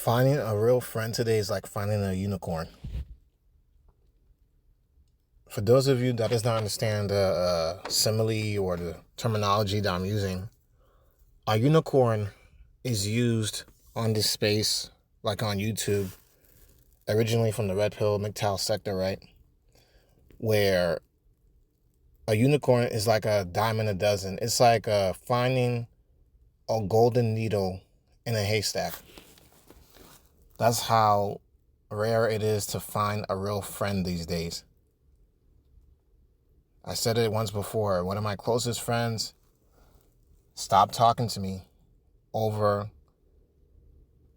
Finding a real friend today is like finding a unicorn. For those of you that does not understand the simile or the terminology that I'm using, a unicorn is used on this space, like on YouTube, originally from the Red Pill MGTOW sector, right? Where a unicorn is like a dime a dozen. It's like finding a golden needle in a haystack. That's how rare it is to find a real friend these days. I said it once before. One of my closest friends stopped talking to me over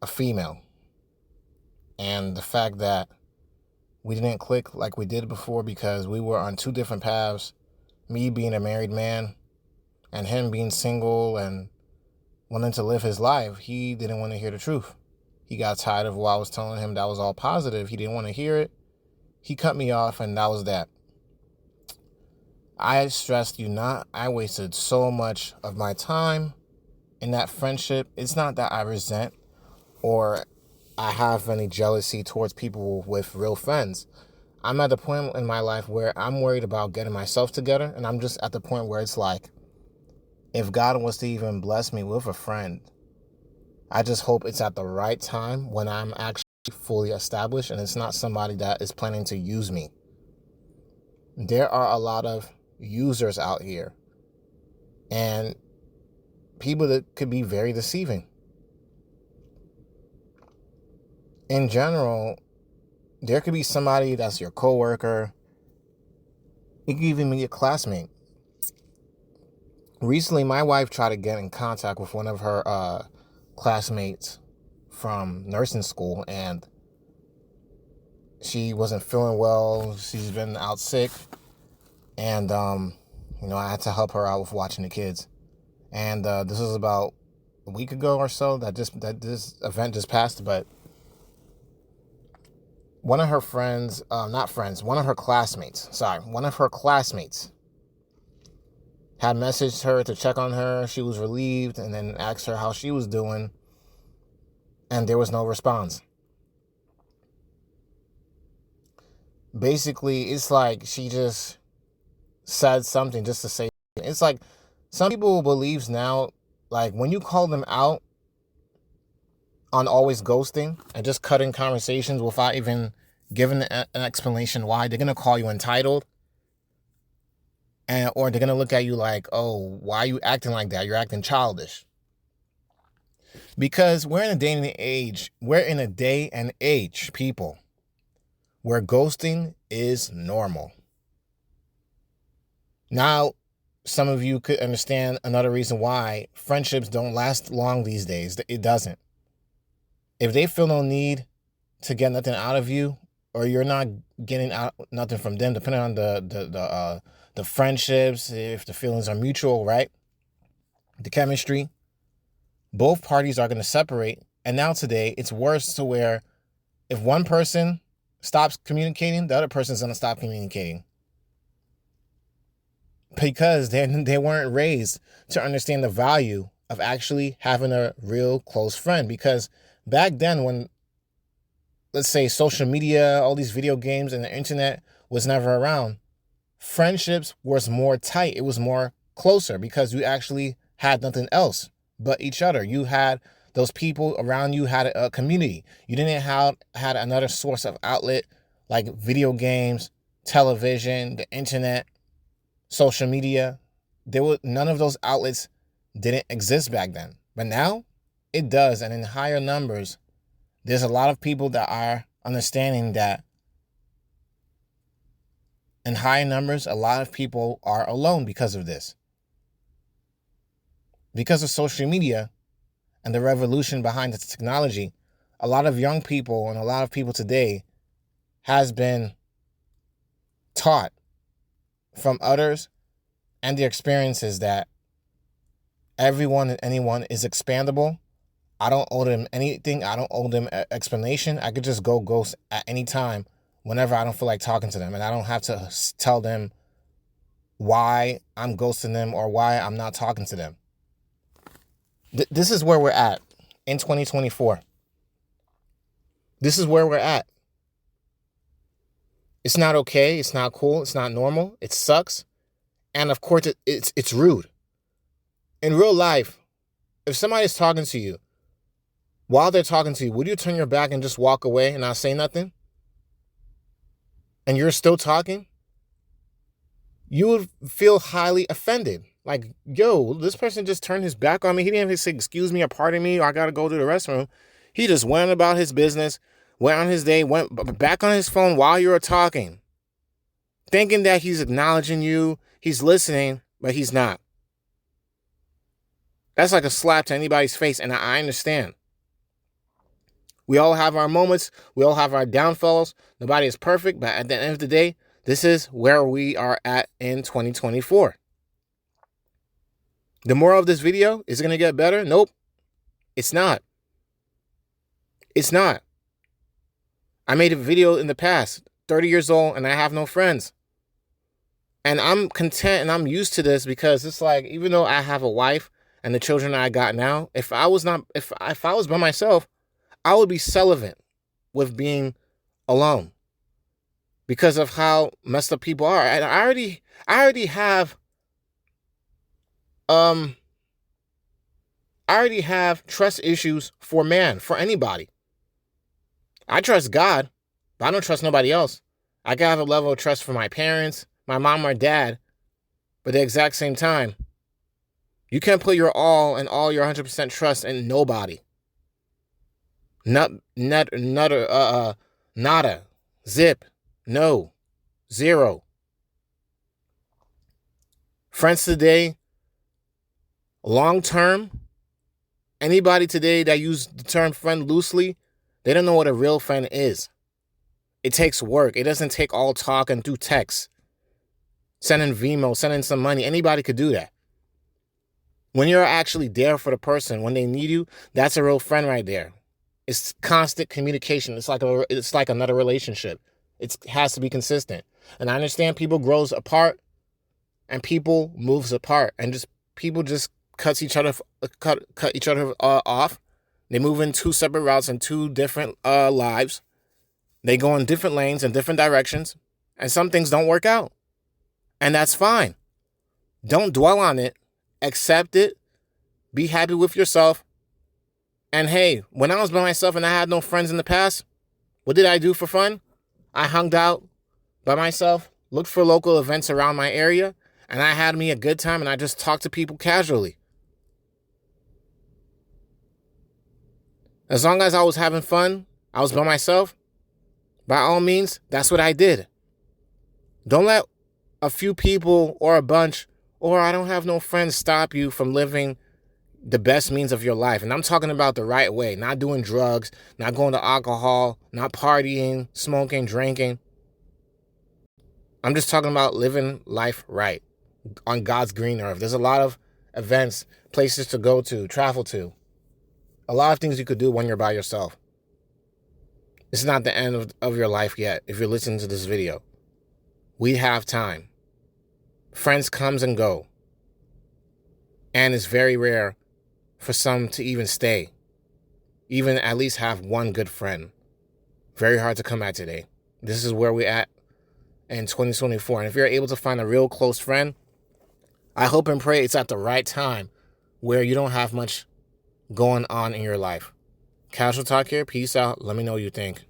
a female. And the fact that we didn't click like we did before because we were on two different paths. Me being a married man and him being single and wanting to live his life, he didn't want to hear the truth. He got tired of what I was telling him that was all positive. He didn't want to hear it. He cut me off, and that was that. I stressed you not. I wasted so much of my time in that friendship. It's not that I resent or I have any jealousy towards people with real friends. I'm at the point in my life where I'm worried about getting myself together, and I'm just at the point where it's like, if God was to even bless me with a friend, I just hope it's at the right time when I'm actually fully established and it's not somebody that is planning to use me. There are a lot of users out here and people that could be very deceiving. In general, there could be somebody that's your coworker. It could even be a classmate. Recently, my wife tried to get in contact with one of her classmates from nursing school, and she wasn't feeling well. She's been out sick, and I had to help her out with watching the kids. And this was about a week ago or so that this event just passed. But one of her friends, one of her classmates had messaged her to check on her. She was relieved and then asked her how she was doing, and there was no response. Basically, it's like she just said something just to say. It's like some people believes now, like when you call them out on always ghosting and just cutting conversations without even giving an explanation why, they're going to call you entitled. Or they're going to look at you like, oh, why are you acting like that? You're acting childish. Because we're in a day and age, people, where ghosting is normal. Now, some of you could understand another reason why friendships don't last long these days. It doesn't. If they feel no need to get nothing out of you, or you're not getting out nothing from them, depending on the friendships, if the feelings are mutual, right? The chemistry, both parties are going to separate. And now today, it's worse to where if one person stops communicating, the other person's going to stop communicating. Because they weren't raised to understand the value of actually having a real close friend. Because back then, when, let's say, social media, all these video games and the internet was never around, friendships was more tight. It was more closer because you actually had nothing else but each other. You had those people around you, had a community. You didn't had another source of outlet like video games, television, the internet, social media. None of those outlets didn't exist back then. But now it does. And in higher numbers, there's a lot of people that are understanding that in high numbers, a lot of people are alone because of this. Because of social media and the revolution behind the technology, a lot of young people and a lot of people today has been taught from others and their experiences that everyone and anyone is expandable. I don't owe them anything. I don't owe them an explanation. I could just go ghost at any time whenever I don't feel like talking to them. And I don't have to tell them why I'm ghosting them or why I'm not talking to them. This is where we're at in 2024. This is where we're at. It's not okay. It's not cool. It's not normal. It sucks. And of course, it's rude. In real life, if somebody's talking to you, while they're talking to you, would you turn your back and just walk away and not say nothing? And you're still talking? You would feel highly offended. Like, yo, this person just turned his back on me. He didn't even say, excuse me or pardon me, or I got to go to the restroom. He just went about his business, went on his day, went back on his phone while you were talking, thinking that he's acknowledging you, he's listening, but he's not. That's like a slap to anybody's face, and I understand. We all have our moments. We all have our downfalls. Nobody is perfect, but at the end of the day, this is where we are at in 2024. The moral of this video, is it going to get better? Nope. It's not. It's not. I made a video in the past, 30 years old, and I have no friends. And I'm content and I'm used to this because it's like, even though I have a wife and the children that I got now, if I was by myself, I would be celibate with being alone because of how messed up people are. And I already have trust issues for anybody. I trust God, but I don't trust nobody else. I can have a level of trust for my parents, my mom or dad, but at the exact same time, you can't put your all and all your 100% trust in nobody. Nada, zip, no, zero. Friends today, long term, anybody today that use the term friend loosely, they don't know what a real friend is. It takes work. It doesn't take all talk and through text. Sending Vimo, sending some money, anybody could do that. When you're actually there for the person, when they need you, that's a real friend right there. It's constant communication. It's like another relationship. It has to be consistent. And I understand people grows apart and people moves apart and people cut each other off. They move in two separate routes and two different lives. They go in different lanes and different directions. And some things don't work out. And that's fine. Don't dwell on it. Accept it. Be happy with yourself. And hey, when I was by myself and I had no friends in the past, what did I do for fun? I hung out by myself, looked for local events around my area, and I had me a good time and I just talked to people casually. As long as I was having fun, I was by myself, by all means, that's what I did. Don't let a few people or a bunch or I don't have no friends stop you from living the best means of your life. And I'm talking about the right way, not doing drugs, not going to alcohol, not partying, smoking, drinking. I'm just talking about living life right on God's green earth. There's a lot of events, places to go to, travel to. A lot of things you could do when you're by yourself. It's not the end of your life yet if you're listening to this video. We have time. Friends comes and go. And it's very rare for some to even stay. Even at least have one good friend. Very hard to come at today. This is where we're at in 2024. And if you're able to find a real close friend, I hope and pray it's at the right time where you don't have much going on in your life. Casual Talk here. Peace out. Let me know what you think.